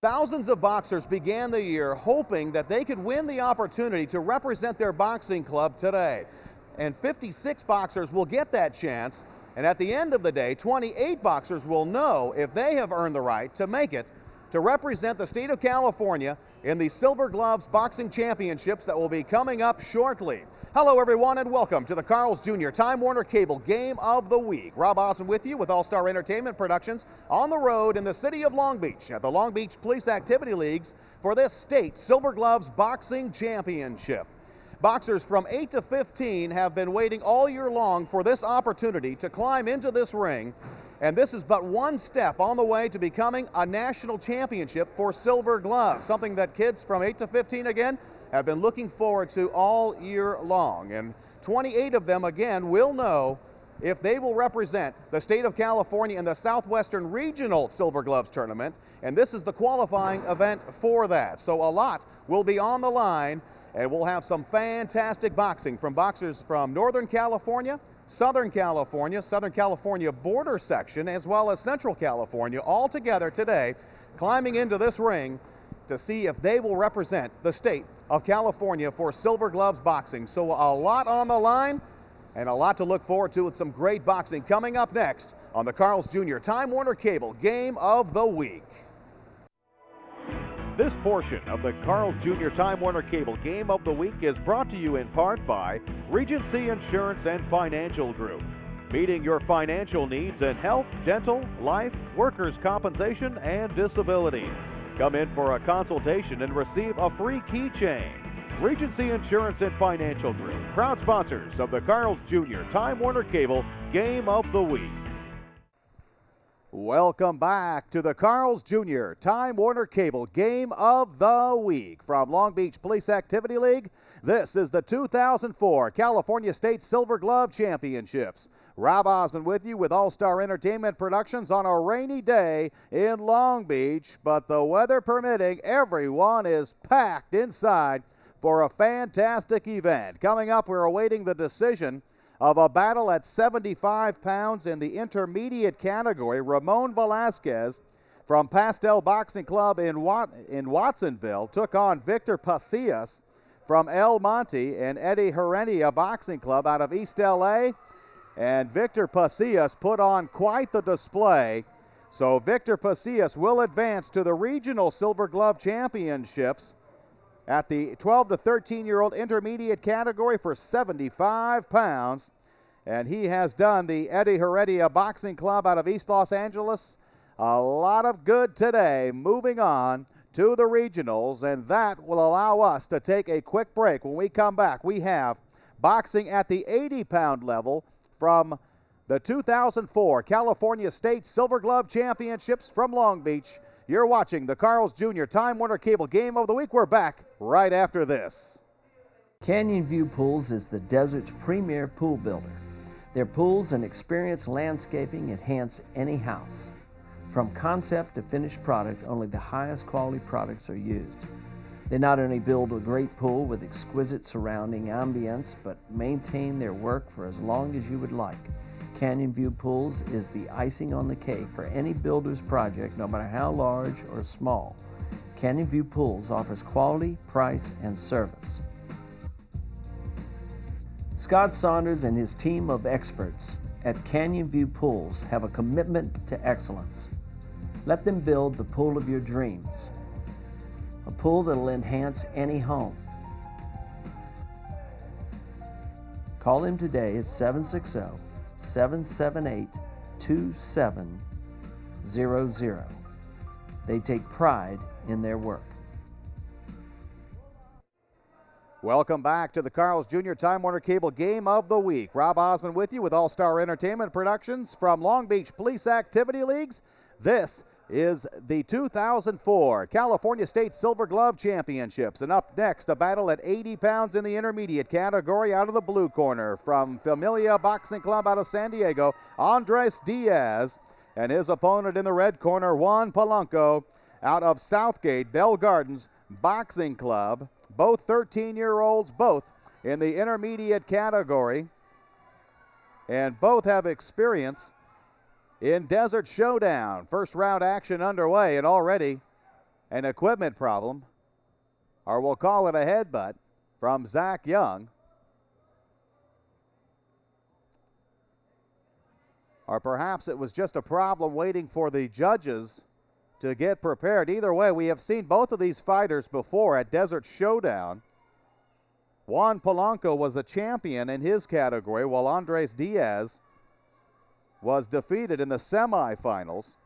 Thousands of boxers began the year hoping that they could win the opportunity to represent their boxing club today. And 56 boxers will get that chance. And at the end of the day, 28 boxers will know if they have earned the right to make it to represent the state of California in the Silver Gloves Boxing Championships that will be coming up shortly. Hello everyone and welcome to the Carl's Jr. Time Warner Cable Game of the Week. Rob Osmond with you with All-Star Entertainment Productions on the road in the city of Long Beach at the Long Beach Police Activity Leagues for this state Silver Gloves Boxing Championship. Boxers from 8 to 15 have been waiting all year long for this opportunity to climb into this ring. And this is but one step on the way to becoming a national championship for Silver Gloves, something that kids from 8 to 15 again have been looking forward to all year long. And 28 of them again will know if they will represent the state of California in the Southwestern Regional Silver Gloves Tournament. And this is the qualifying event for that. So a lot will be on the line, and we'll have some fantastic boxing from boxers from Northern California, Southern California border section, as well as Central California, all together today, climbing into this ring to see if they will represent the state of California for Silver Gloves Boxing. So a lot on the line and a lot to look forward to with some great boxing coming up next on the Carl's Jr. Time Warner Cable Game of the Week. This portion of the Carl's Jr. Time Warner Cable Game of the Week is brought to you in part by Regency Insurance and Financial Group. Meeting your financial needs in health, dental, life, workers' compensation, and disability. Come in for a consultation and receive a free keychain. Regency Insurance and Financial Group, proud sponsors of the Carl's Jr. Time Warner Cable Game of the Week. Welcome back to the Carl's Jr. Time Warner Cable Game of the Week. From Long Beach Police Activity League, this is the 2004 California State Silver Glove Championships. Rob Osmond with you with All-Star Entertainment Productions on a rainy day in Long Beach, but the weather permitting, everyone is packed inside for a fantastic event. Coming up, we're awaiting the decision of a battle at 75 pounds in the intermediate category. Ramon Velazquez from Pastel Boxing Club in Watsonville took on Victor Pasillas from El Monte and Eddie Heredia Boxing Club out of East LA. And Victor Pasillas put on quite the display. So Victor Pasillas will advance to the Regional Silver Glove Championships at the 12 to 13-year-old intermediate category for 75 pounds. And he has done the Eddie Heredia Boxing Club out of East Los Angeles a lot of good today. Moving on to the regionals, and that will allow us to take a quick break. When we come back, we have boxing at the 80-pound level from the 2004 California State Silver Glove Championships from Long Beach. You're watching the Carl's Jr. Time Warner Cable Game of the Week. We're back right after this. Canyon View Pools is the desert's premier pool builder. Their pools and experienced landscaping enhance any house. From concept to finished product, only the highest quality products are used. They not only build a great pool with exquisite surrounding ambience, but maintain their work for as long as you would like. Canyon View Pools is the icing on the cake for any builder's project, no matter how large or small. Canyon View Pools offers quality, price, and service. Scott Saunders and his team of experts at Canyon View Pools have a commitment to excellence. Let them build the pool of your dreams, a pool that will enhance any home. Call them today at 760-778-2700. They take pride in their work. Welcome back to the Carl's Jr. Time Warner Cable Game of the Week. Rob Osmond with you with All-Star Entertainment Productions from Long Beach Police Activity Leagues. This is the 2004 California State Silver Glove Championships. And up next, a battle at 80 pounds in the intermediate category out of the blue corner from Familia Boxing Club out of San Diego, Andres Diaz, and his opponent in the red corner, Juan Polanco, out of Southgate Bell Gardens Boxing Club. Both 13-year-olds, both in the intermediate category, and both have experience in Desert Showdown. First round action underway, and already an equipment problem, or we'll call it a headbutt from Zach Young. Or perhaps it was just a problem waiting for the judges to get prepared. Either way, we have seen both of these fighters before at Desert Showdown. Juan Polanco was a champion in his category, while Andres Diaz was defeated in the semifinals.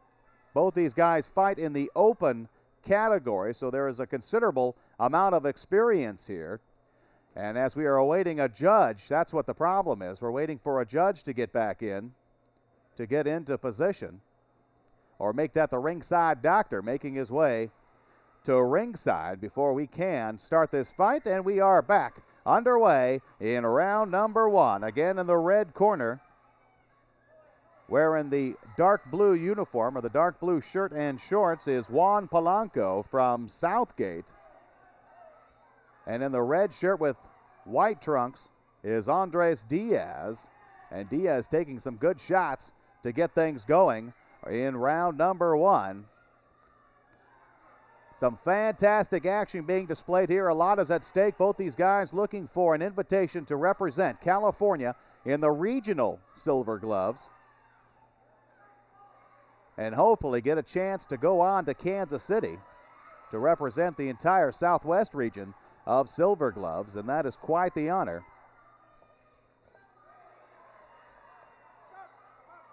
Both these guys fight in the open category, so there is a considerable amount of experience here. And as we are awaiting a judge, that's what the problem is. We're waiting for a judge to get back in, to get into position, or make that the ringside doctor making his way to ringside before we can start this fight. And we are back underway in round number one. Again, in the red corner, wearing the dark blue uniform, or the dark blue shirt and shorts, is Juan Polanco from Southgate. And in the red shirt with white trunks is Andres Diaz. And Diaz taking some good shots to get things going in round number one. Some fantastic action being displayed here. A lot is at stake. Both these guys looking for an invitation to represent California in the regional Silver Gloves, and hopefully get a chance to go on to Kansas City to represent the entire Southwest region of Silver Gloves, and that is quite the honor.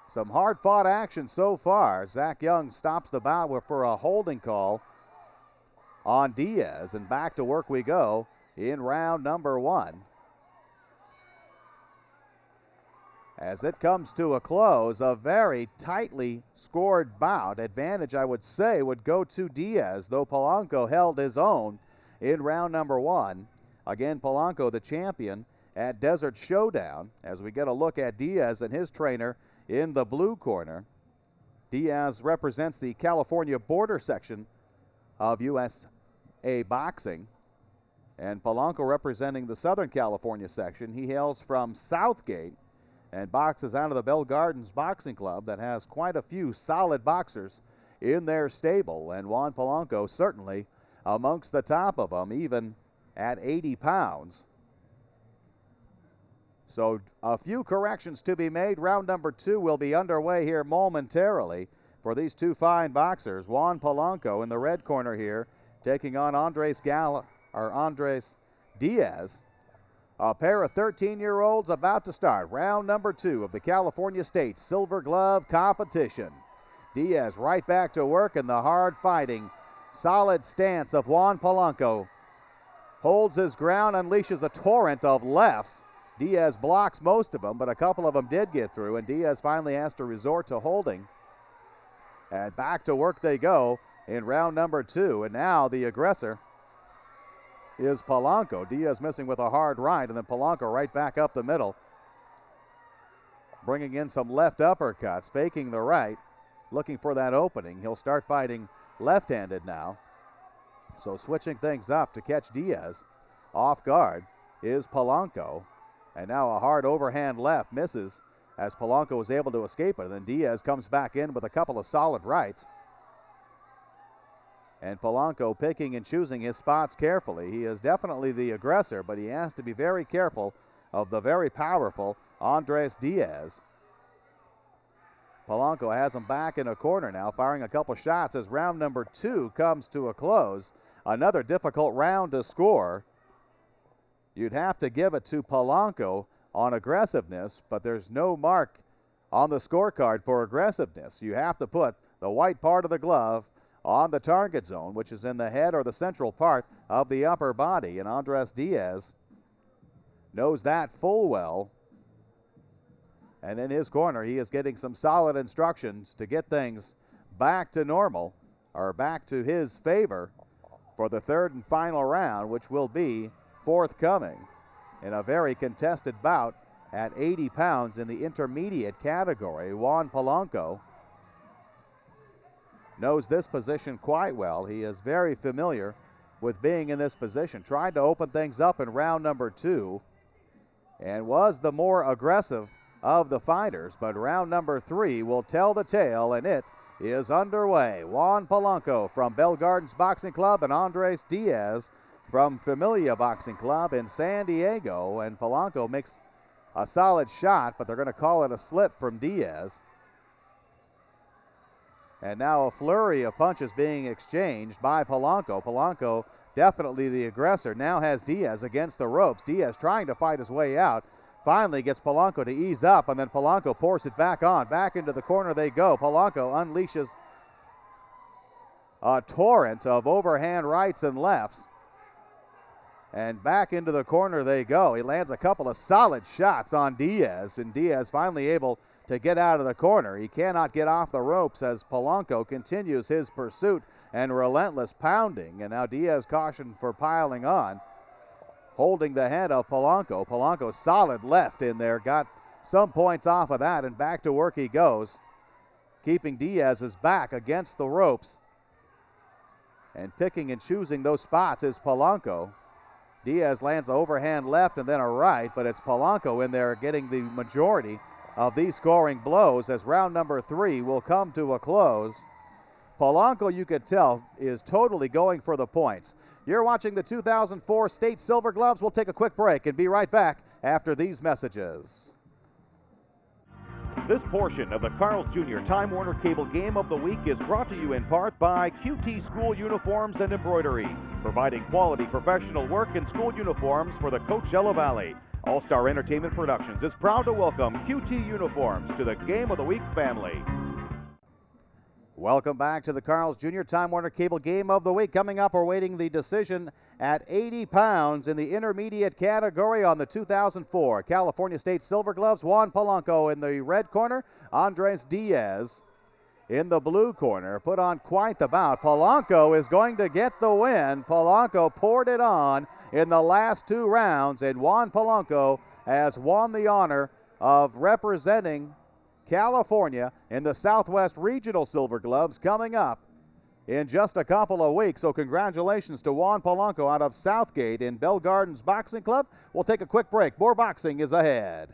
Some hard-fought action so far. Zach Young stops the bout for a holding call on Diaz, and back to work we go in round number one. As it comes to a close, a very tightly scored bout. Advantage, I would say, would go to Diaz, though Polanco held his own in round number one. Again, Polanco the champion at Desert Showdown, as we get a look at Diaz and his trainer in the blue corner. Diaz represents the California border section of USA Boxing, and Polanco representing the Southern California section. He hails from Southgate and boxes out of the Bell Gardens Boxing Club that has quite a few solid boxers in their stable, and Juan Polanco certainly amongst the top of them, even at 80 pounds. So a few corrections to be made. Round number two will be underway here momentarily for these two fine boxers. Juan Polanco in the red corner here, taking on Andres Diaz. A pair of 13-year-olds about to start round number two of the California State Silver Glove competition. Diaz right back to work in the hard-fighting, solid stance of Juan Polanco. Holds his ground, unleashes a torrent of lefts. Diaz blocks most of them, but a couple of them did get through, and Diaz finally has to resort to holding. And back to work they go in round number two, and now the aggressor is Polanco. Diaz missing with a hard right, and then Polanco right back up the middle, bringing in some left uppercuts, faking the right, looking for that opening. He'll start fighting left-handed now. So switching things up to catch Diaz off guard is Polanco. And now a hard overhand left misses as Polanco was able to escape it. And then Diaz comes back in with a couple of solid rights. And Polanco picking and choosing his spots carefully. He is definitely the aggressor, but he has to be very careful of the very powerful Andres Diaz. Polanco has him back in a corner now, firing a couple shots as round number two comes to a close. Another difficult round to score. You'd have to give it to Polanco on aggressiveness, but there's no mark on the scorecard for aggressiveness. You have to put the white part of the glove on the target zone, which is in the head or the central part of the upper body, and Andres Diaz knows that full well. And in his corner, he is getting some solid instructions to get things back to normal, or back to his favor, for the third and final round, which will be forthcoming in a very contested bout at 80 pounds in the intermediate category. Juan Polanco knows this position quite well. He is very familiar with being in this position. Tried to open things up in round number two and was the more aggressive of the fighters, but round number three will tell the tale, and it is underway. Juan Polanco from Bell Gardens Boxing Club and Andres Diaz from Familia Boxing Club in San Diego. And Polanco makes a solid shot, but they're going to call it a slip from Diaz. And now a flurry of punches being exchanged by Polanco. Polanco, definitely the aggressor, now has Diaz against the ropes. Diaz trying to fight his way out. Finally gets Polanco to ease up, and then Polanco pours it back on. Back into the corner they go. Polanco unleashes a torrent of overhand rights and lefts. And back into the corner they go. He lands a couple of solid shots on Diaz, and Diaz finally able to get out of the corner. He cannot get off the ropes as Polanco continues his pursuit and relentless pounding. And now Diaz cautioned for piling on, holding the head of Polanco. Polanco solid left in there, got some points off of that, and back to work he goes, keeping Diaz's back against the ropes. And picking and choosing those spots is Polanco. Diaz lands an overhand left and then a right, but it's Polanco in there getting the majority of these scoring blows as round number 3 will come to a close. Polanco, you could tell, is totally going for the points. You're watching the 2004 State Silver Gloves. We'll take a quick break and be right back after these messages. This portion of the Carl's Jr. Time Warner Cable Game of the Week is brought to you in part by QT School Uniforms and Embroidery, providing quality professional work in school uniforms for the Coachella Valley. All-Star Entertainment Productions is proud to welcome QT Uniforms to the Game of the Week family. Welcome back to the Carl's Jr. Time Warner Cable Game of the Week. Coming up, we're waiting the decision at 80 pounds in the intermediate category on the 2004 California State Silver Gloves. Juan Polanco in the red corner, Andres Diaz in the blue corner. Put on quite the bout. Polanco is going to get the win. Polanco poured it on in the last 2 rounds, and Juan Polanco has won the honor of representing California in the Southwest Regional Silver Gloves coming up in just a couple of weeks. So congratulations to Juan Polanco out of Southgate in Bell Gardens Boxing Club. We'll take a quick break. More boxing is ahead.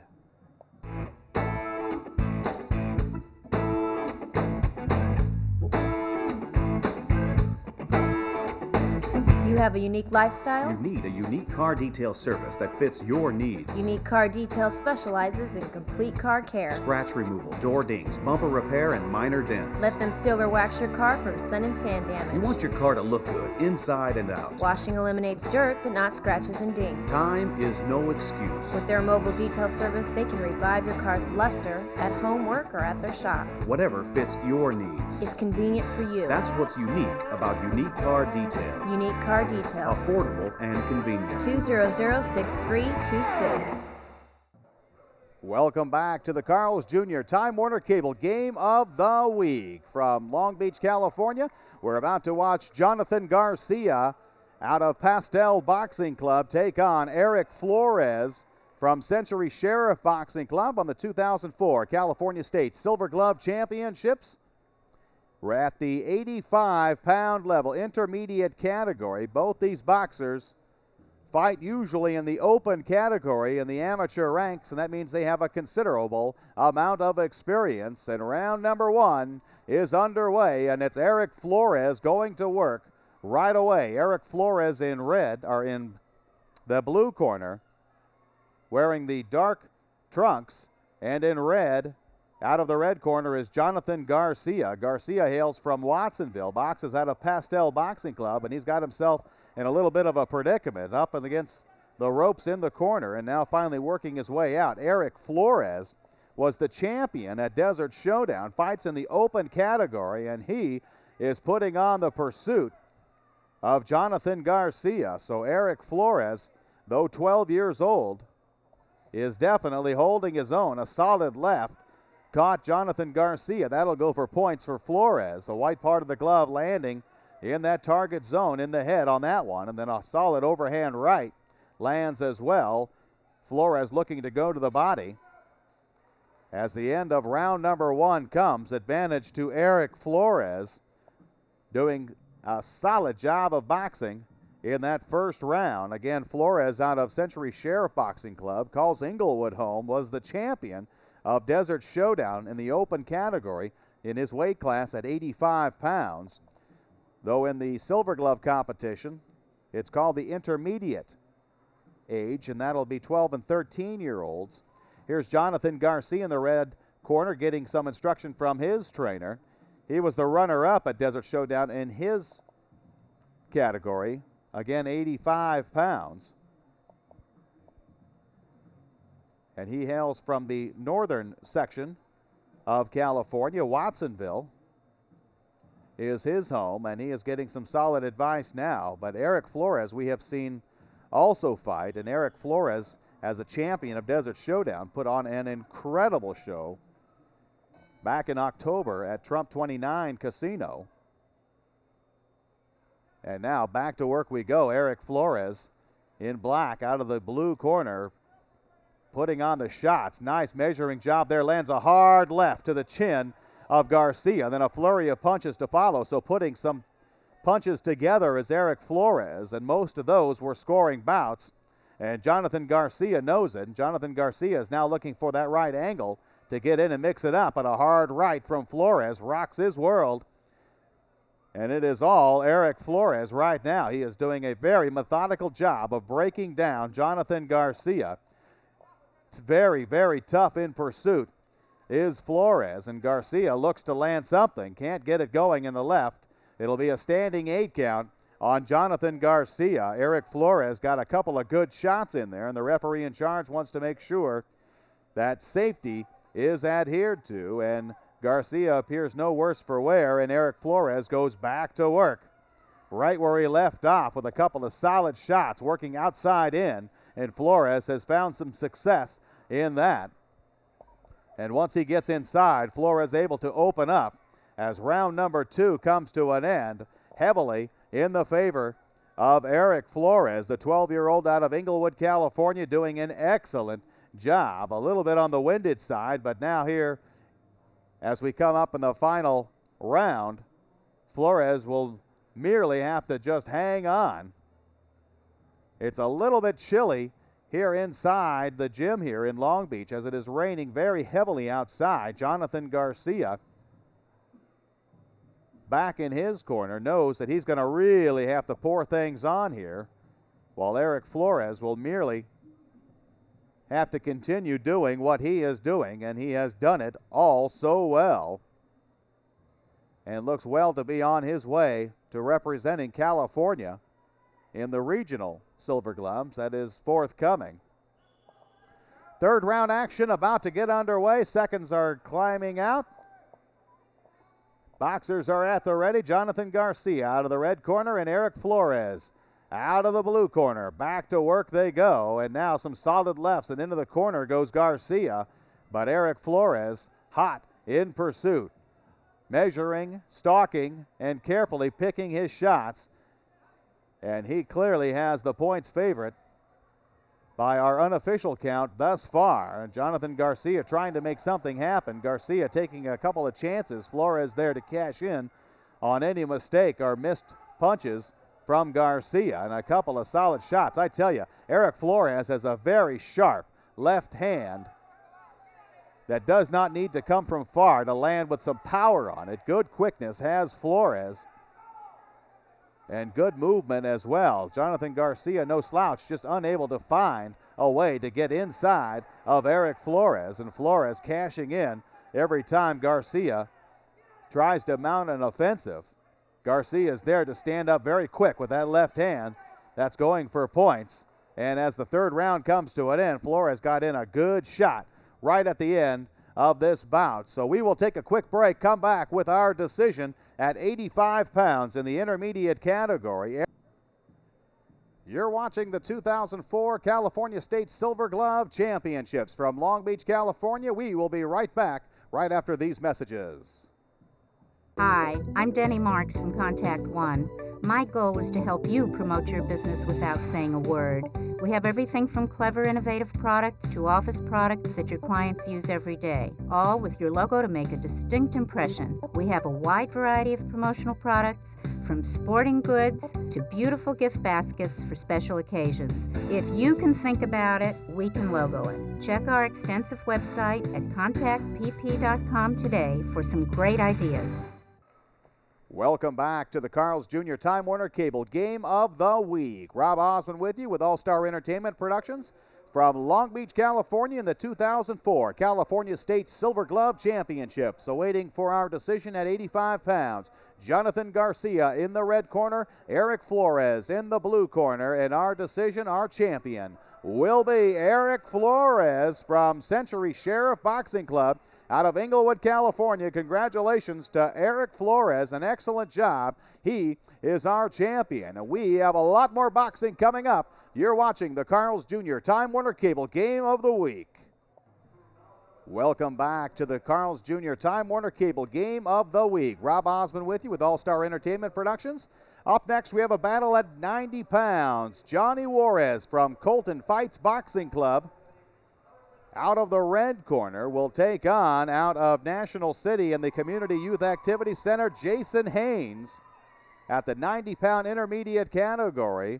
You have a unique lifestyle? You need a unique car detail service that fits your needs. Unique Car Detail specializes in complete car care. Scratch removal, door dings, bumper repair, and minor dents. Let them seal or wax your car from sun and sand damage. You want your car to look good inside and out. Washing eliminates dirt, but not scratches and dings. Time is no excuse. With their mobile detail service, they can revive your car's luster at home, work, or at their shop. Whatever fits your needs. It's convenient for you. That's what's unique about Unique Car Detail. Unique Car Detail. Affordable and convenient. 200-6326. Welcome back to the Carl's Jr. Time Warner Cable Game of the Week. From Long Beach, California, we're about to watch Jonathan Garcia out of Pastel Boxing Club take on Eric Flores from Century Sheriff Boxing Club on the 2004 California State Silver Glove Championships. We're at the 85-pound level, intermediate category. Both these boxers fight usually in the open category in the amateur ranks, and that means they have a considerable amount of experience. And round number 1 is underway, and it's Eric Flores going to work right away. Eric Flores in red, or in the blue corner, wearing the dark trunks, and in red, out of the red corner, is Jonathan Garcia. Garcia hails from Watsonville, boxes out of Pastel Boxing Club, and he's got himself in a little bit of a predicament, up and against the ropes in the corner, and now finally working his way out. Eric Flores was the champion at Desert Showdown, fights in the open category, and he is putting on the pursuit of Jonathan Garcia. So Eric Flores, though 12 years old, is definitely holding his own. A solid left caught Jonathan Garcia. That'll go for points for Flores. The white part of the glove landing in that target zone in the head on that one. And then a solid overhand right lands as well. Flores looking to go to the body. As the end of round number 1 comes, advantage to Eric Flores, doing a solid job of boxing in that first round. Again, Flores out of Century Sheriff Boxing Club, calls Inglewood home, was the champion of Desert Showdown in the open category in his weight class at 85 pounds. Though in the Silver Glove competition, it's called the intermediate age, and that'll be 12 and 13-year-olds. Here's Jonathan Garcia in the red corner getting some instruction from his trainer. He was the runner-up at Desert Showdown in his category, again 85 pounds. And he hails from the northern section of California. Watsonville is his home, and he is getting some solid advice now. But Eric Flores we have seen also fight, and Eric Flores, as a champion of Desert Showdown, put on an incredible show back in October at Trump 29 Casino. And now back to work we go. Eric Flores in black out of the blue corner, putting on the shots. Nice measuring job there. Lands a hard left to the chin of Garcia. Then a flurry of punches to follow. So putting some punches together is Eric Flores, and most of those were scoring bouts. And Jonathan Garcia knows it. Jonathan Garcia is now looking for that right angle to get in and mix it up. And a hard right from Flores rocks his world. And it is all Eric Flores right now. He is doing a very methodical job of breaking down Jonathan Garcia. It's very, very tough in pursuit is Flores, and Garcia looks to land something. Can't get it going in the left. It'll be a standing 8 count on Jonathan Garcia. Eric Flores got a couple of good shots in there, and the referee in charge wants to make sure that safety is adhered to, and Garcia appears no worse for wear, and Eric Flores goes back to work right where he left off with a couple of solid shots working outside in, and Flores has found some success in that. And once he gets inside, Flores able to open up as round number 2 comes to an end, heavily in the favor of Eric Flores, the 12-year-old out of Inglewood, California, doing an excellent job. A little bit on the winded side, but now here, as we come up in the final round, Flores will merely have to just hang on. It's a little bit chilly here inside the gym here in Long Beach, as it is raining very heavily outside. Jonathan Garcia, back in his corner, knows that he's going to really have to pour things on here, while Eric Flores will merely have to continue doing what he is doing, and he has done it all so well, and looks well to be on his way to representing California in the regional Silver Gloves that is forthcoming. Third round action about to get underway. Seconds are climbing out. Boxers are at the ready. Jonathan Garcia out of the red corner, and Eric Flores out of the blue corner. Back to work they go, and now some solid lefts, and into the corner goes Garcia, but Eric Flores hot in pursuit, measuring, stalking, and carefully picking his shots, and he clearly has the points favorite by our unofficial count thus far. And Jonathan Garcia trying to make something happen. Garcia taking a couple of chances. Flores there to cash in on any mistake or missed punches from Garcia, and a couple of solid shots. I tell you, Eric Flores has a very sharp left hand that does not need to come from far to land with some power on it. Good quickness has Flores, and good movement as well. Jonathan Garcia, no slouch, just unable to find a way to get inside of Eric Flores, and Flores cashing in every time Garcia tries to mount an offensive. Garcia is there to stand up very quick with that left hand that's going for points. And as the third round comes to an end, Flores got in a good shot right at the end of this bout. So we will take a quick break, come back with our decision at 85 pounds in the intermediate category. You're watching the 2004 California State Silver Glove Championships from Long Beach, California. We will be right back right after these messages. Hi, I'm Denny Marks from Contact One. My goal is to help you promote your business without saying a word. We have everything from clever, innovative products to office products that your clients use every day, all with your logo to make a distinct impression. We have a wide variety of promotional products from sporting goods to beautiful gift baskets for special occasions. If you can think about it, we can logo it. Check our extensive website at contactpp.com today for some great ideas. Welcome back to the Carl's Jr. Time Warner Cable Game of the Week. Rob Osmond with you with All-Star Entertainment Productions from Long Beach, California in the 2004 California State Silver Glove Championships. Awaiting for our decision at 85 pounds, Jonathan Garcia in the red corner, Eric Flores in the blue corner, and our decision, our champion, will be Eric Flores from Century Sheriff Boxing Club out of Inglewood, California. Congratulations to Eric Flores. An excellent job. He is our champion. We have a lot more boxing coming up. You're watching the Carl's Jr. Time Warner Cable Game of the Week. Welcome back to the Carl's Jr. Time Warner Cable Game of the Week. Rob Osmond with you with All-Star Entertainment Productions. Up next, we have a battle at 90 pounds. Johnny Juarez from Colton Fights Boxing Club out of the red corner will take on, out of National City in the Community Youth Activity Center, Jason Haines at the 90-pound intermediate category.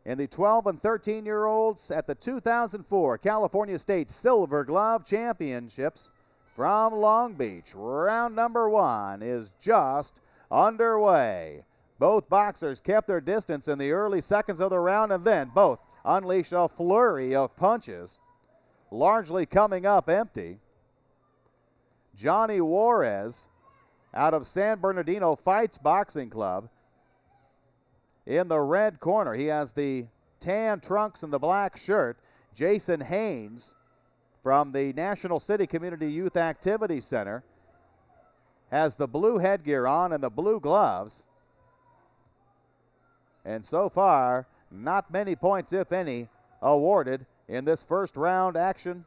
In the 12 and 13-year-olds at the 2004 California State Silver Glove Championships from Long Beach. Round number 1 is just underway. Both boxers kept their distance in the early seconds of the round, and then both unleashed a flurry of punches, largely coming up empty. Johnny Juarez out of San Bernardino Fights Boxing Club in the red corner. He has the tan trunks and the black shirt. Jason Haines from the National City Community Youth Activity Center has the blue headgear on and the blue gloves. And so far, not many points, if any, awarded in this first round action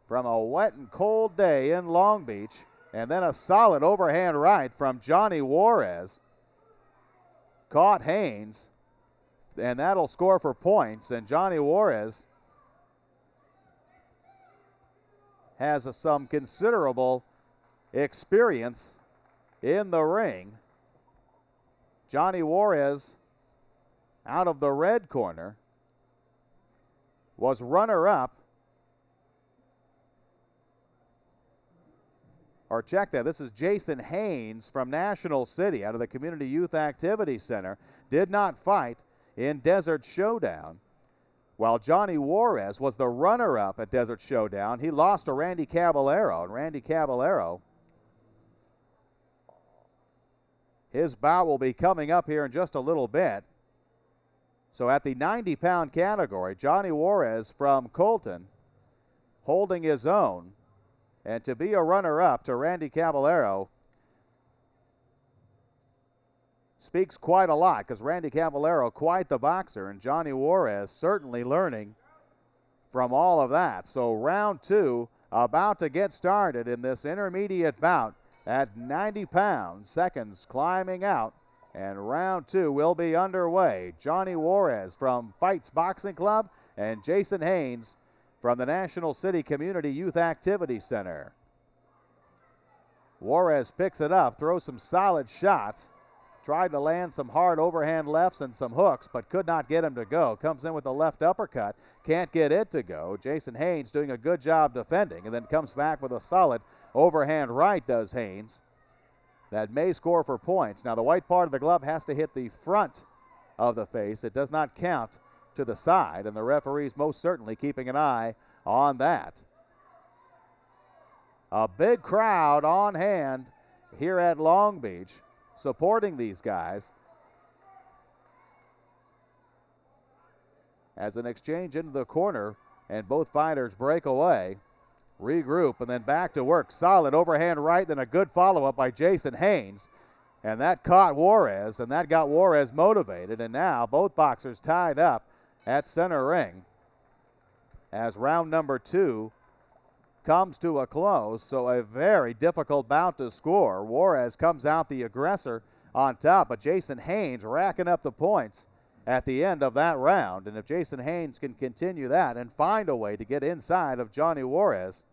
from a wet and cold day in Long Beach. And then a solid overhand right from Johnny Juarez. Caught Haines, and that'll score for points. And Johnny Juarez has some considerable experience in the ring. Johnny Juarez out of the red corner was runner-up, or check that, this is Jason Haines from National City out of the Community Youth Activity Center. Did not fight in Desert Showdown, while Johnny Juarez was the runner-up at Desert Showdown. He lost to Randy Caballero, and Randy Caballero, his bout will be coming up here in just a little bit. So at the 90-pound category, Johnny Juarez from Colton holding his own. And to be a runner-up to Randy Caballero speaks quite a lot, because Randy Caballero, quite the boxer, and Johnny Juarez certainly learning from all of that. So round 2 about to get started in this intermediate bout at 90 pounds. Seconds climbing out. And round 2 will be underway. Johnny Juarez from Fights Boxing Club and Jason Haines from the National City Community Youth Activity Center. Juarez picks it up, throws some solid shots, tried to land some hard overhand lefts and some hooks, but could not get him to go. Comes in with the left uppercut, can't get it to go. Jason Haines doing a good job defending, and then comes back with a solid overhand right, does Haines. That may score for points. Now the white part of the glove has to hit the front of the face. It does not count to the side, and the referee's most certainly keeping an eye on that. A big crowd on hand here at Long Beach supporting these guys as an exchange into the corner, and both fighters break away, regroup, and then back to work. Solid overhand right, then a good follow-up by Jason Haines. And that caught Juarez, and that got Juarez motivated. And now both boxers tied up at center ring as round number 2 comes to a close. So a very difficult bout to score. Juarez comes out the aggressor on top, but Jason Haines racking up the points at the end of that round. And if Jason Haines can continue that and find a way to get inside of Johnny Juarez,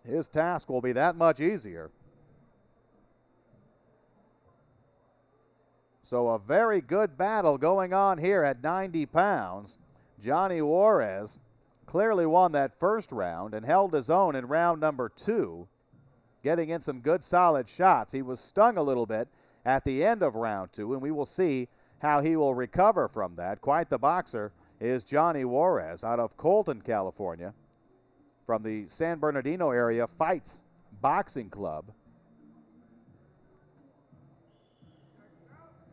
his task will be that much easier. So a very good battle going on here at 90 pounds. Johnny Juarez clearly won that first round and held his own in round number 2, getting in some good solid shots. He was stung a little bit at the end of round 2, and we will see how he will recover from that. Quite the boxer is Johnny Juarez out of Colton, California, from the San Bernardino area Fights Boxing Club.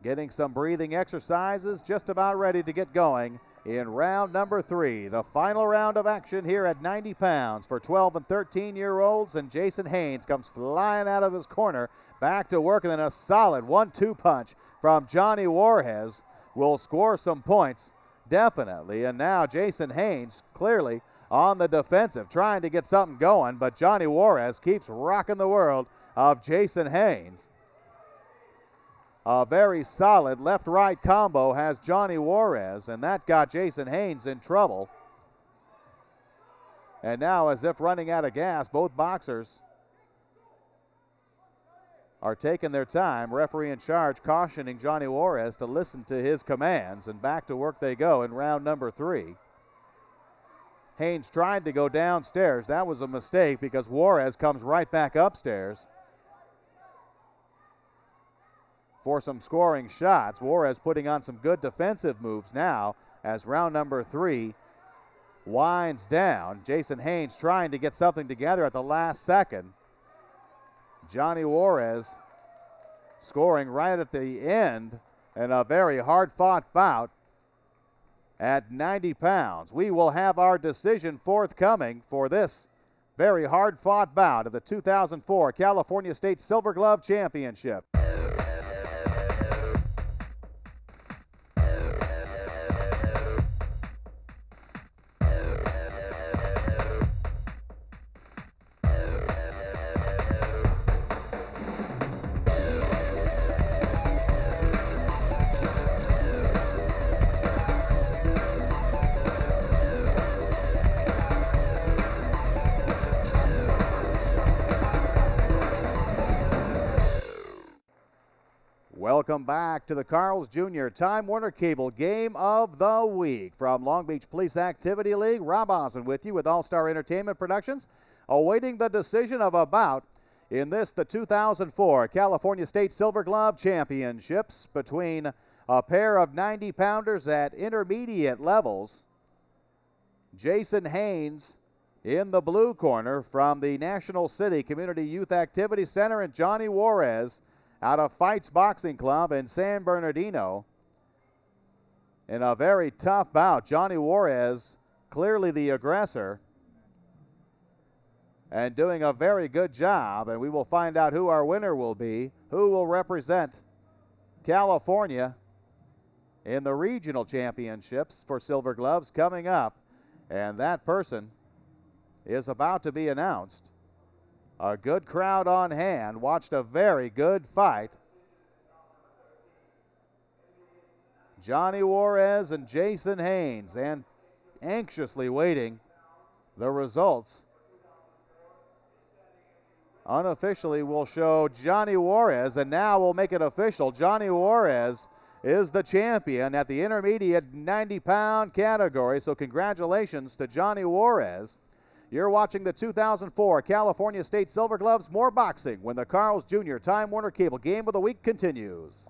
Getting some breathing exercises, just about ready to get going in round number 3, the final round of action here at 90 pounds for 12 and 13-year-olds, and Jason Haines comes flying out of his corner, back to work, and then a solid 1-2 punch from Johnny Juarez will score some points, definitely. And now Jason Haines clearly on the defensive, trying to get something going, but Johnny Juarez keeps rocking the world of Jason Haines. A very solid left-right combo has Johnny Juarez, and that got Jason Haines in trouble. And now, as if running out of gas, both boxers are taking their time. Referee in charge cautioning Johnny Juarez to listen to his commands, and back to work they go in round number 3. Haines tried to go downstairs. That was a mistake because Juarez comes right back upstairs for some scoring shots. Juarez putting on some good defensive moves now as round number 3 winds down. Jason Haines trying to get something together at the last second. Johnny Juarez scoring right at the end in a very hard-fought bout at 90 pounds. We will have our decision forthcoming for this very hard-fought bout of the 2004 California State Silver Glove Championship. Welcome back to the Carl's Jr. Time Warner Cable Game of the Week. From Long Beach Police Activity League, Rob Osmond with you with All-Star Entertainment Productions, awaiting the decision of a bout in this, the 2004 California State Silver Glove Championships between a pair of 90-pounders at intermediate levels. Jason Haines in the blue corner from the National City Community Youth Activity Center, and Johnny Juarez out of Fights Boxing Club in San Bernardino. In a very tough bout, Johnny Juarez clearly the aggressor and doing a very good job, and we will find out who our winner will be, who will represent California in the regional championships for Silver Gloves coming up, and that person is about to be announced. A good crowd on hand, watched a very good fight. Johnny Juarez and Jason Haines, and anxiously waiting the results. Unofficially will show Johnny Juarez, and now we'll make it official. Johnny Juarez is the champion at the intermediate 90-pound category, so congratulations to Johnny Juarez. You're watching the 2004 California State Silver Gloves More Boxing when the Carl's Jr. Time Warner Cable Game of the Week continues.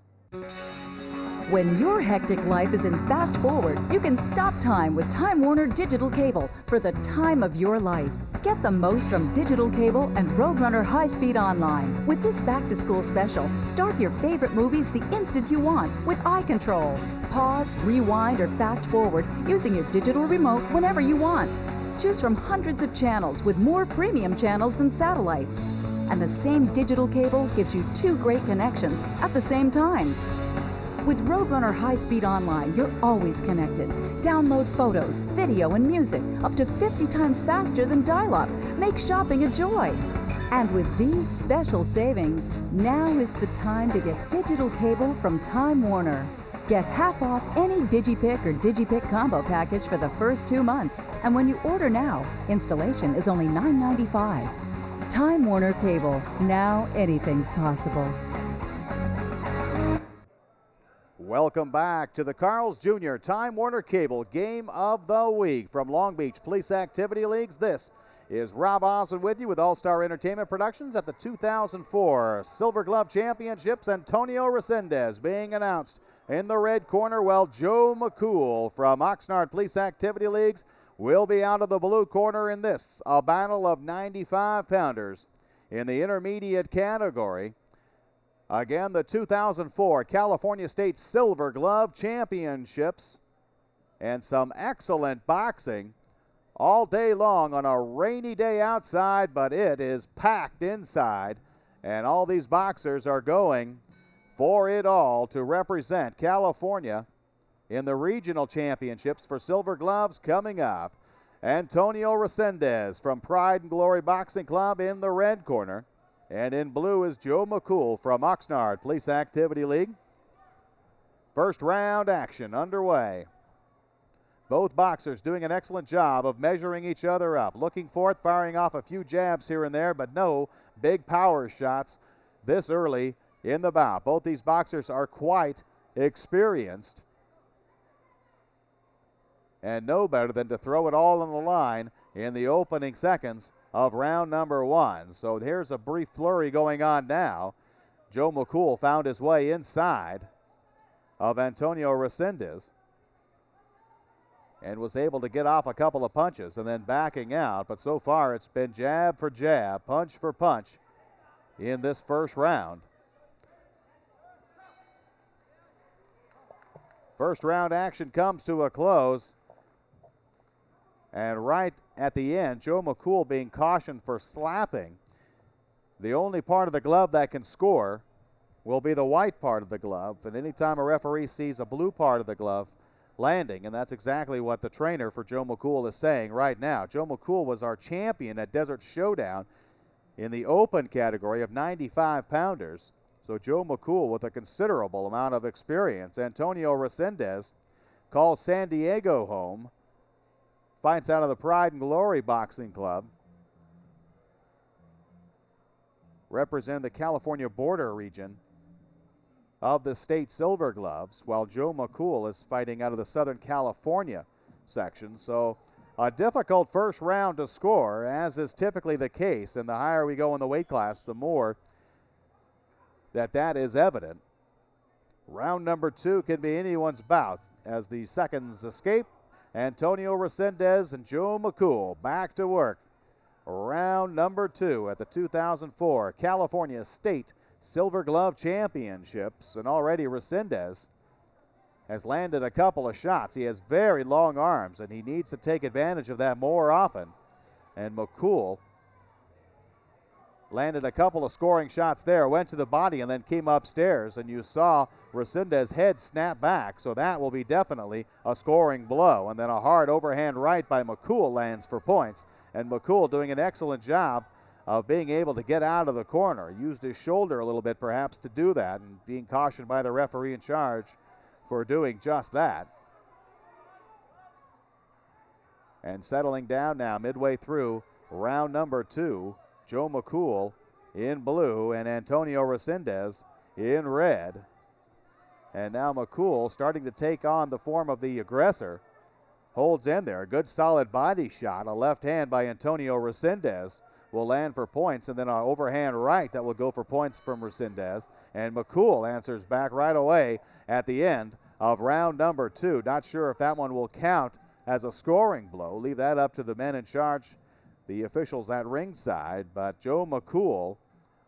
When your hectic life is in fast forward, you can stop time with Time Warner Digital Cable for the time of your life. Get the most from Digital Cable and Roadrunner High Speed Online. With this back-to-school special, start your favorite movies the instant you want with eye control. Pause, rewind, or fast forward using your digital remote whenever you want. Choose from hundreds of channels with more premium channels than satellite. And the same digital cable gives you 2 great connections at the same time. With Roadrunner High Speed Online, you're always connected. Download photos, video, and music up to 50 times faster than dial-up. Make shopping a joy. And with these special savings, now is the time to get digital cable from Time Warner. Get half off any DigiPick or DigiPick combo package for the first 2 months. And when you order now, installation is only $9.95. Time Warner Cable. Now anything's possible. Welcome back to the Carl's Jr. Time Warner Cable Game of the Week from Long Beach Police Activity Leagues. This is Rob Osmond with you with All-Star Entertainment Productions at the 2004 Silver Glove Championships. Antonio Resendiz being announced in the red corner, while Joe Mukul from Oxnard Police Activity Leagues will be out of the blue corner in this, a battle of 95-pounders in the intermediate category. Again, the 2004 California State Silver Glove Championships, and some excellent boxing all day long on a rainy day outside, but it is packed inside, and all these boxers are going for it all to represent California in the regional championships for Silver Gloves coming up. Antonio Resendiz from Pride and Glory Boxing Club in the red corner. And in blue is Joe Mukul from Oxnard Police Activity League. First round action underway. Both boxers doing an excellent job of measuring each other up, looking for it, firing off a few jabs here and there, but no big power shots this early in the bout. Both these boxers are quite experienced and know better than to throw it all on the line in the opening seconds of round number one. So here's a brief flurry going on now. Joe Mukul found his way inside of Antonio Resendiz and was able to get off a couple of punches and then backing out. But so far it's been jab for jab, punch for punch in this first round. First round action comes to a close. And right at the end, Joe Mukul being cautioned for slapping. The only part of the glove that can score will be the white part of the glove. And anytime a referee sees a blue part of the glove landing, and that's exactly what the trainer for Joe Mukul is saying right now. Joe Mukul was our champion at Desert Showdown in the open category of 95-pounders. So Joe Mukul with a considerable amount of experience. Antonio Resendiz calls San Diego home. Fights out of the Pride and Glory Boxing Club, representing the California border region of the state Silver Gloves, while Joe Mukul is fighting out of the Southern California section. So a difficult first round to score, as is typically the case. And the higher we go in the weight class, the more that is evident. Round number two can be anyone's bout as the seconds escape. Antonio Resendiz and Joe Mukul back to work. Round number two at the 2004 California State Silver Glove Championships. And already Resendiz has landed a couple of shots. He has very long arms, and he needs to take advantage of that more often. And Mukul landed a couple of scoring shots there, went to the body and then came upstairs, and you saw Resendiz's head snap back, so that will be definitely a scoring blow. And then a hard overhand right by Mukul lands for points, and Mukul doing an excellent job of being able to get out of the corner. Used his shoulder a little bit perhaps to do that, and being cautioned by the referee in charge for doing just that. And settling down now midway through round number two, Joe Mukul in blue and Antonio Resendiz in red. And now Mukul starting to take on the form of the aggressor. Holds in there. Good solid body shot. A left hand by Antonio Resendiz will land for points, and then an overhand right that will go for points from Resendiz. And Mukul answers back right away at the end of round number two. Not sure if that one will count as a scoring blow. Leave that up to the men in charge, the officials at ringside. But Joe Mukul,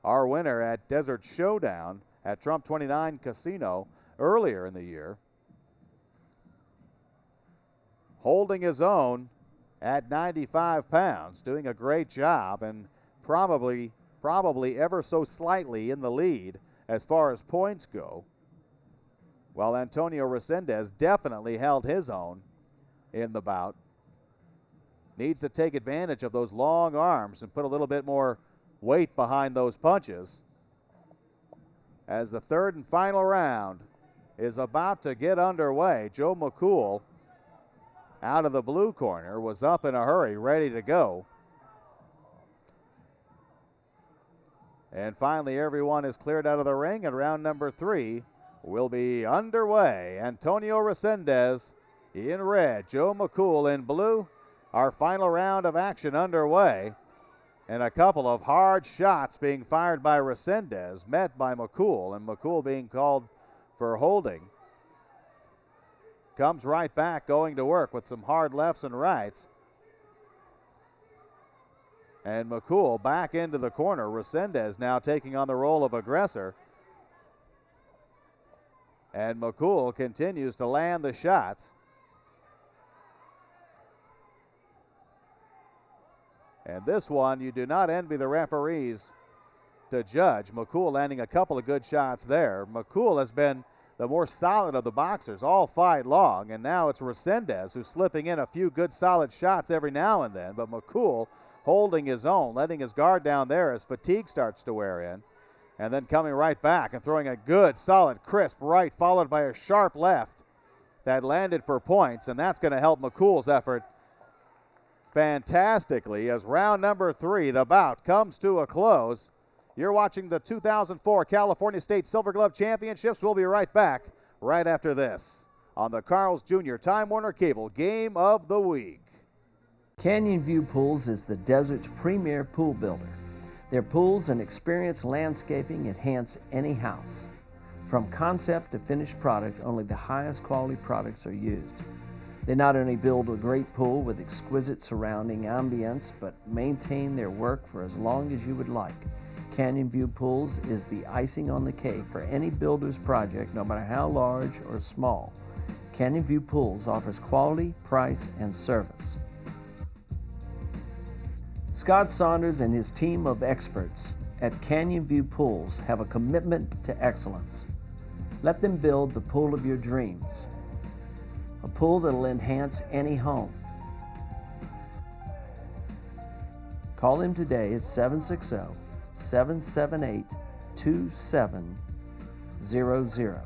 our winner at Desert Showdown at Trump 29 Casino earlier in the year, holding his own at 95 pounds, doing a great job, and probably ever so slightly in the lead as far as points go, while Antonio Resendiz definitely held his own in the bout. Needs to take advantage of those long arms and put a little bit more weight behind those punches, as the third and final round is about to get underway. Joe Mukul, out of the blue corner, was up in a hurry, ready to go. And finally, everyone is cleared out of the ring, and round number three will be underway. Antonio Resendiz in red, Joe Mukul in blue. Our final round of action underway. And a couple of hard shots being fired by Resendiz, met by Mukul, and Mukul being called for holding. Comes right back, going to work with some hard lefts and rights. And Mukul back into the corner. Resendiz now taking on the role of aggressor. And Mukul continues to land the shots. And this one, you do not envy the referees to judge. Mukul landing a couple of good shots there. Mukul has been the more solid of the boxers all fight long, and now it's Resendiz who's slipping in a few good solid shots every now and then, but Mukul holding his own, letting his guard down there as fatigue starts to wear in, and then coming right back and throwing a good, solid, crisp right, followed by a sharp left that landed for points, and that's going to help Mukul's effort fantastically as round number 3, the bout, comes to a close. You're watching the 2004 California State Silver Glove Championships. We'll be right back right after this on the Carl's Jr. Time Warner Cable Game of the Week. Canyon View Pools is the desert's premier pool builder. Their pools and experienced landscaping enhance any house. From concept to finished product, only the highest quality products are used. They not only build a great pool with exquisite surrounding ambience, but maintain their work for as long as you would like. Canyon View Pools is the icing on the cake for any builder's project, no matter how large or small. Canyon View Pools offers quality, price, and service. Scott Saunders and his team of experts at Canyon View Pools have a commitment to excellence. Let them build the pool of your dreams, a pool that'll enhance any home. Call them today at 760-778-2700.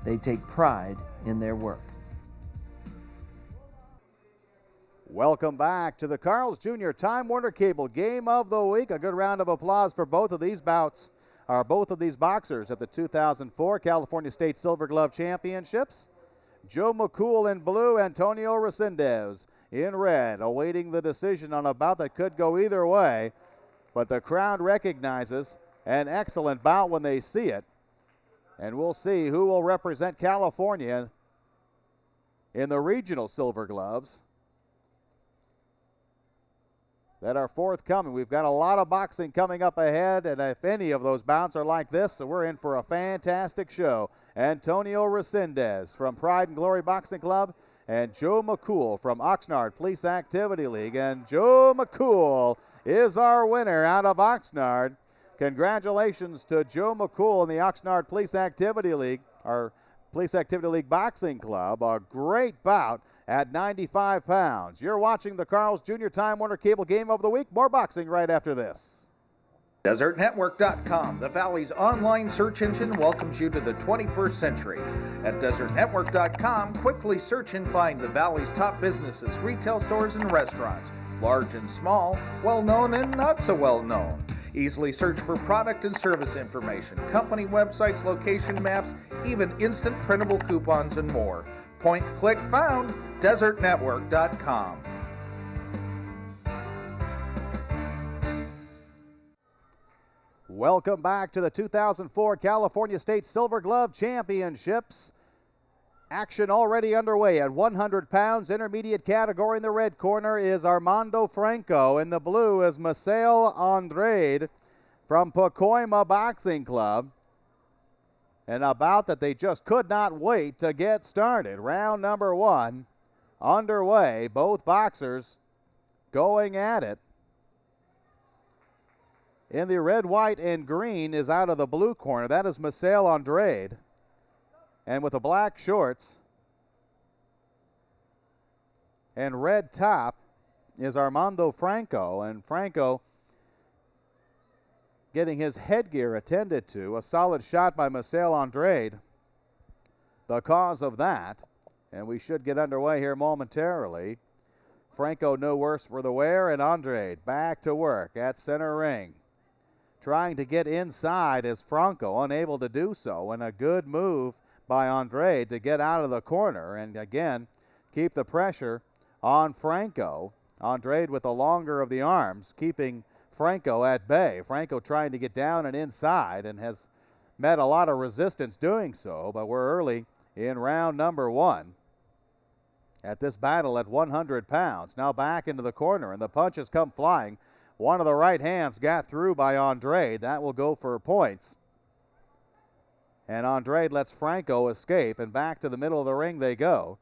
They take pride in their work. Welcome back to the Carl's Jr. Time Warner Cable Game of the Week. A good round of applause for both of these boxers at the 2004 California State Silver Glove Championships. Joe Mukul in blue, Antonio Resendiz in red, awaiting the decision on a bout that could go either way, but the crowd recognizes an excellent bout when they see it, and we'll see who will represent California in the regional Silver Gloves that are forthcoming. We've got a lot of boxing coming up ahead, and if any of those bouts are like this, so we're in for a fantastic show. Antonio Resendiz from Pride and Glory Boxing Club and Joe Mukul from Oxnard Police Activity League. And Joe Mukul is our winner out of Oxnard. Congratulations to Joe Mukul in the Oxnard Police Activity League, our Police Activity League Boxing Club. A great bout at 95 pounds. You're watching the Carl's Jr. Time Warner Cable Game of the Week. More boxing right after this. DesertNetwork.com, the Valley's online search engine, welcomes you to the 21st century. At DesertNetwork.com, quickly search and find the Valley's top businesses, retail stores, and restaurants, large and small, well-known and not so well-known. Easily search for product and service information, company websites, location maps, even instant printable coupons and more. Point, click, found, DesertNetwork.com. Welcome back to the 2004 California State Silver Glove Championships. Action already underway at 100 pounds. Intermediate category in the red corner is Armando Franco. In the blue is Misael Andrade from Pacoima Boxing Club. And a bout that they just could not wait to get started. Round number 1 underway. Both boxers going at it. In the red, white, and green is out of the blue corner. That is Misael Andrade. And with the black shorts and red top is Armando Franco. And Franco getting his headgear attended to. A solid shot by Misael Andrade, the cause of that. And we should get underway here momentarily. Franco no worse for the wear, and Andrade back to work at center ring. trying to get inside is Franco, unable to do so, and a good move by Andrade to get out of the corner and again keep the pressure on Franco. Andrade with the longer of the arms, keeping Franco at bay. Franco trying to get down and inside and has met a lot of resistance doing so, but we're early in round number 1 at this battle at 100 pounds. Now back into the corner, and the punches come flying. One of the right hands got through by Andrade. That will go for points. And Andrade lets Franco escape, and back to the middle of the ring they go.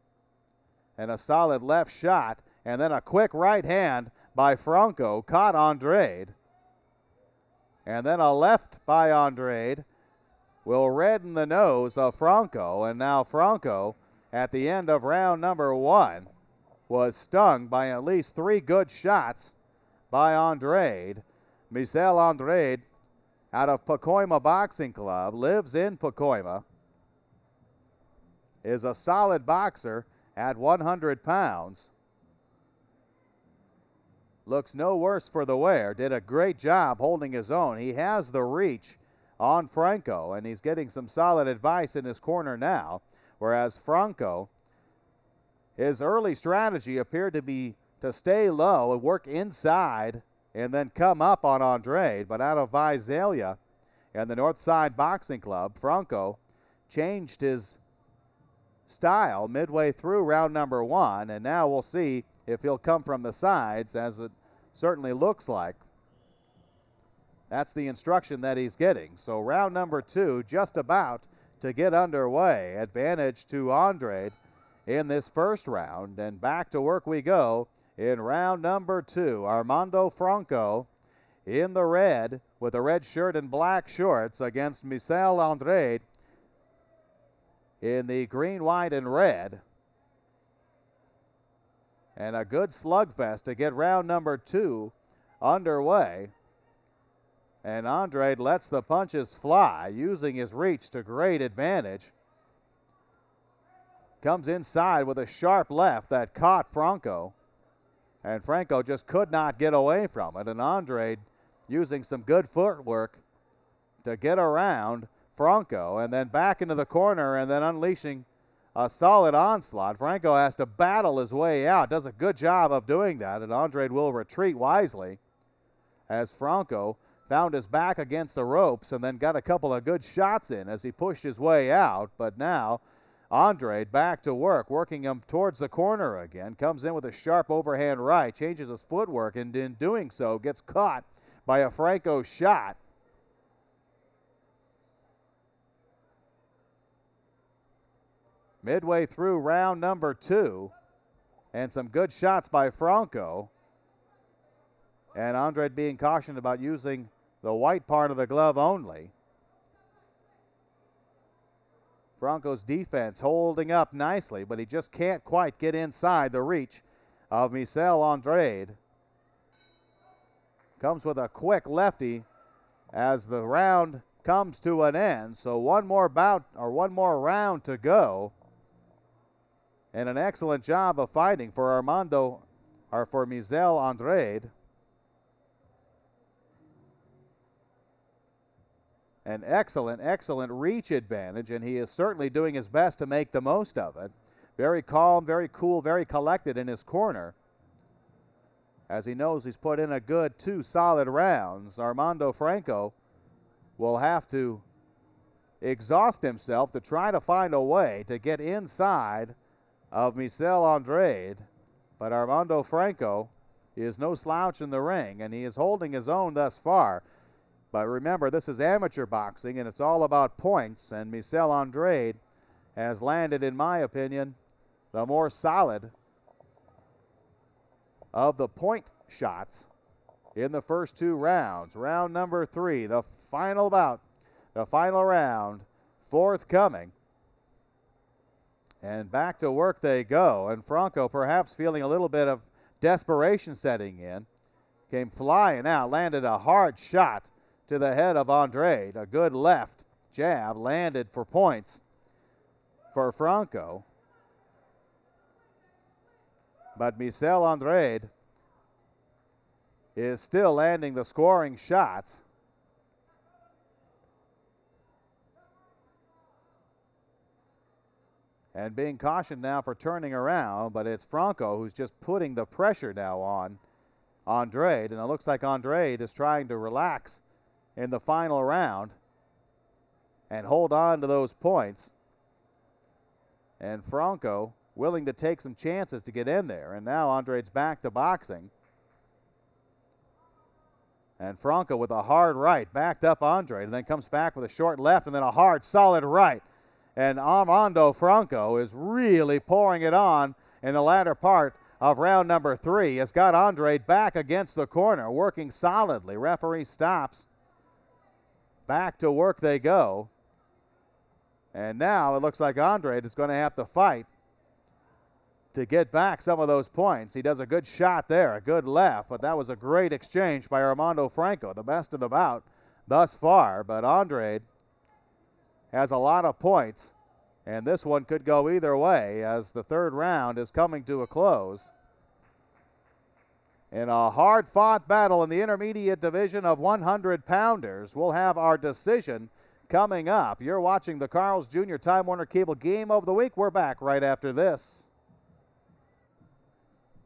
And a solid left shot, and then a quick right hand by Franco caught Andrade. And then a left by Andrade will redden the nose of Franco. And now Franco, at the end of round number 1, was stung by at least 3 good shots by Andrade. Misael Andrade, out of Pacoima Boxing Club, lives in Pacoima, is a solid boxer at 100 pounds. Looks no worse for the wear. Did a great job holding his own. He has the reach on Franco, and he's getting some solid advice in his corner now, whereas Franco, his early strategy appeared to be to stay low and work inside and then come up on Andrade, but out of Visalia and the Northside Boxing Club, Franco changed his style midway through round number 1, and now we'll see if he'll come from the sides, as it certainly looks like. That's the instruction that he's getting. So round number 2 just about to get underway. Advantage to Andrade in this first round, and back to work we go in round number 2. Armando Franco in the red with a red shirt and black shorts against Misael Andrade in the green, white, and red. And a good slugfest to get round number 2 underway. And Andrade lets the punches fly, using his reach to great advantage. Comes inside with a sharp left that caught Franco. And Franco just could not get away from it. And Andrade using some good footwork to get around Franco, and then back into the corner, and then unleashing a solid onslaught. Franco has to battle his way out. Does a good job of doing that, and Andrade will retreat wisely as Franco found his back against the ropes and then got a couple of good shots in as he pushed his way out. But now Andrade back to work, working him towards the corner again. Comes in with a sharp overhand right, changes his footwork, and in doing so gets caught by a Franco shot. Midway through round number 2, and some good shots by Franco. And Andrade being cautioned about using the white part of the glove only. Franco's defense holding up nicely, but he just can't quite get inside the reach of Misael Andrade. Comes with a quick lefty as the round comes to an end. So one more bout, or one more round to go. And an excellent job of fighting for Armando, or for Misael Andrade. An excellent reach advantage, and he is certainly doing his best to make the most of it. Very calm, very cool, very collected in his corner, as he knows he's put in a good 2 solid rounds. Armando Franco will have to exhaust himself to try to find a way to get inside of Misael Andrade, but Armando Franco is no slouch in the ring, and he is holding his own thus far. But remember, this is amateur boxing, and it's all about points, and Misael Andrade has landed, in my opinion, the more solid of the point shots in the first 2 rounds. Round number 3, the final bout, the final round, forthcoming. And back to work they go, and Franco perhaps feeling a little bit of desperation setting in. Came flying out, landed a hard shot to the head of Andrade. A good left jab landed for points for Franco. But Misael Andrade is still landing the scoring shots. and being cautioned now for turning around, but it's Franco who's just putting the pressure now on Andrade, and it looks like Andrade is trying to relax in the final round and hold on to those points. And Franco willing to take some chances to get in there, and now Andrade's back to boxing. And Franco with a hard right, backed up Andrade, and then comes back with a short left and then a hard, solid right. And Armando Franco is really pouring it on in the latter part of round number 3. Has got Andrade back against the corner, working solidly. Referee stops. Back to work they go. And now it looks like Andrade is going to have to fight to get back some of those points. He does a good shot there, a good left, but that was a great exchange by Armando Franco, the best of the bout thus far. But Andrade has a lot of points, and this one could go either way as the third round is coming to a close. In a hard-fought battle in the intermediate division of 100-pounders, we'll have our decision coming up. You're watching the Carl's Jr. Time Warner Cable Game of the Week. We're back right after this.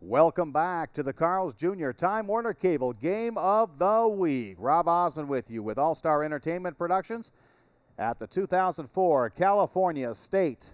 Welcome back to the Carl's Jr. Time Warner Cable Game of the Week. Rob Osmond with you with All-Star Entertainment Productions at the 2004 California State